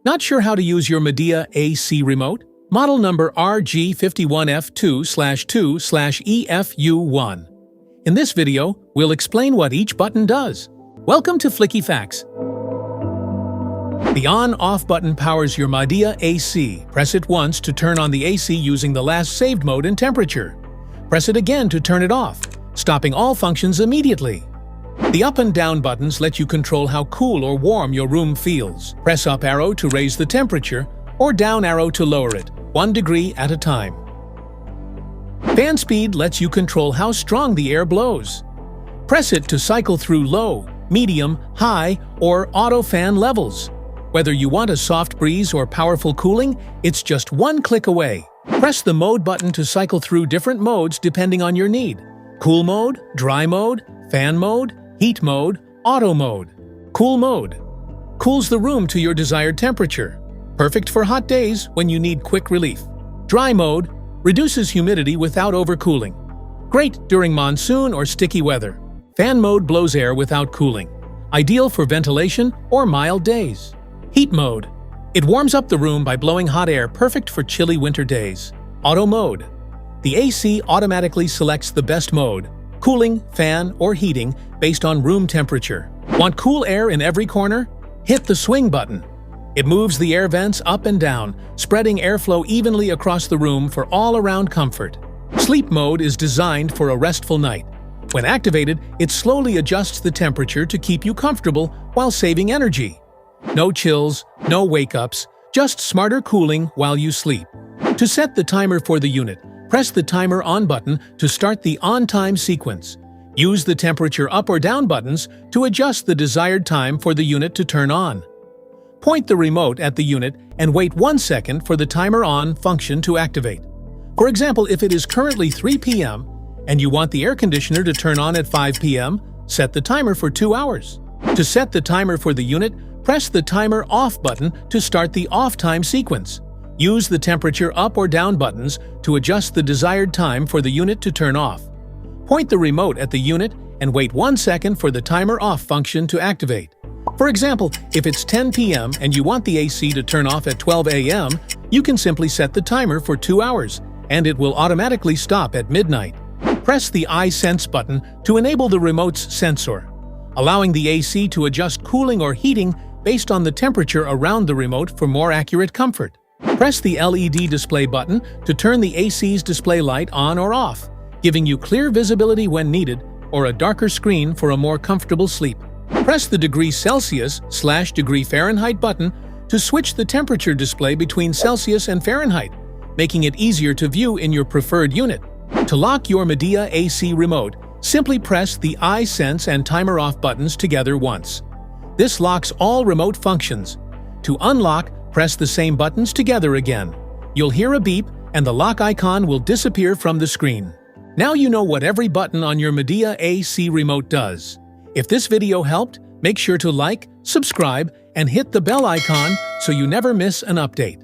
Not sure how to use your Midea AC remote? Model number RG51F2/2/EFU1. In this video, we'll explain what each button does. Welcome to Flicky Facts. The on-off button powers your Midea AC. Press it once to turn on the AC using the last saved mode and temperature. Press it again to turn it off, stopping all functions immediately. The up and down buttons let you control how cool or warm your room feels. Press up arrow to raise the temperature, or down arrow to lower it, 1 degree at a time. Fan speed lets you control how strong the air blows. Press it to cycle through low, medium, high, or auto fan levels. Whether you want a soft breeze or powerful cooling, it's just one click away. Press the mode button to cycle through different modes depending on your need. Cool mode, dry mode, fan mode, heat mode, auto mode. Cool mode cools the room to your desired temperature. Perfect for hot days when you need quick relief. Dry mode reduces humidity without overcooling. Great during monsoon or sticky weather. Fan mode blows air without cooling. Ideal for ventilation or mild days. Heat mode. It warms up the room by blowing hot air, perfect for chilly winter days. Auto mode. The AC automatically selects the best mode, cooling, fan, or heating, based on room temperature. Want cool air in every corner? Hit the swing button. It moves the air vents up and down, spreading airflow evenly across the room for all-around comfort. Sleep mode is designed for a restful night. When activated, it slowly adjusts the temperature to keep you comfortable while saving energy. No chills, no wake-ups, just smarter cooling while you sleep. To set the timer for the unit, press the timer on button to start the on-time sequence. Use the temperature up or down buttons to adjust the desired time for the unit to turn on. Point the remote at the unit and wait 1 second for the timer on function to activate. For example, if it is currently 3 p.m. and you want the air conditioner to turn on at 5 p.m., set the timer for 2 hours. To set the timer for the unit, press the timer off button to start the off time sequence. Use the temperature up or down buttons to adjust the desired time for the unit to turn off. Point the remote at the unit and wait 1 second for the timer off function to activate. For example, if it's 10 p.m. and you want the AC to turn off at 12 a.m., you can simply set the timer for 2 hours, and it will automatically stop at midnight. Press the iSense button to enable the remote's sensor, allowing the AC to adjust cooling or heating based on the temperature around the remote for more accurate comfort. Press the LED display button to turn the AC's display light on or off, giving you clear visibility when needed, or a darker screen for a more comfortable sleep. Press the degree Celsius/degree Fahrenheit button to switch the temperature display between Celsius and Fahrenheit, making it easier to view in your preferred unit. To lock your Midea AC remote, simply press the iSense and timer off buttons together once. This locks all remote functions. To unlock, press the same buttons together again. You'll hear a beep and the lock icon will disappear from the screen. Now you know what every button on your Midea AC remote does. If this video helped, make sure to like, subscribe, and hit the bell icon so you never miss an update.